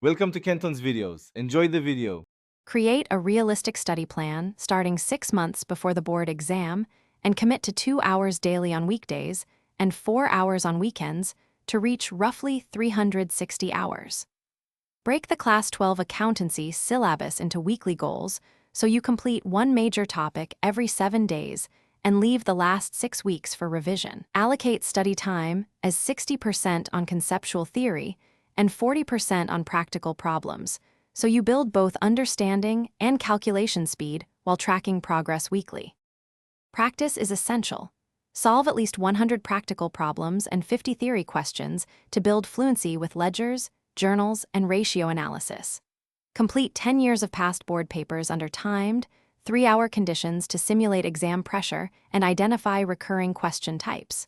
Welcome to Kenton's videos. Enjoy the video. Create a realistic study plan starting 6 months before the board exam and commit to 2 hours daily on weekdays and 4 hours on weekends to reach roughly 360 hours. Break the Class 12 Accountancy syllabus into weekly goals so you complete one major topic every 7 days and leave the last 6 weeks for revision. Allocate study time as 60% on conceptual theory and 40% on practical problems, so you build both understanding and calculation speed while tracking progress weekly. Practice is essential. Solve at least 100 practical problems and 50 theory questions to build fluency with ledgers, journals, and ratio analysis. Complete 10 years of past board papers under timed, 3-hour conditions to simulate exam pressure and identify recurring question types.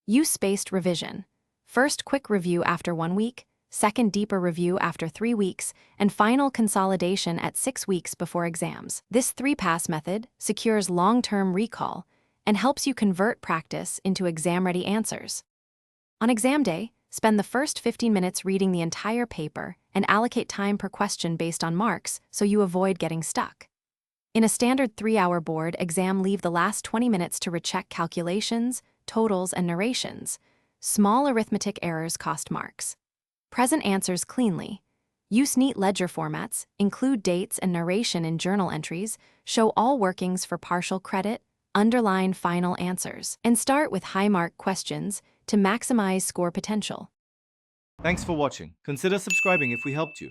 Use spaced revision. First quick review after 1 week, second deeper review after 3 weeks, and final consolidation at 6 weeks before exams. This 3-pass method secures long-term recall and helps you convert practice into exam-ready answers. On exam day, spend the first 15 minutes reading the entire paper and allocate time per question based on marks so you avoid getting stuck. In a standard 3-hour board exam, leave the last 20 minutes to recheck calculations, totals, and narrations. Small arithmetic errors cost marks. Present answers cleanly. Use neat ledger formats, include dates and narration in journal entries, show all workings for partial credit, underline final answers, and start with high-mark questions to maximize score potential. Thanks for watching. Consider subscribing if we helped you.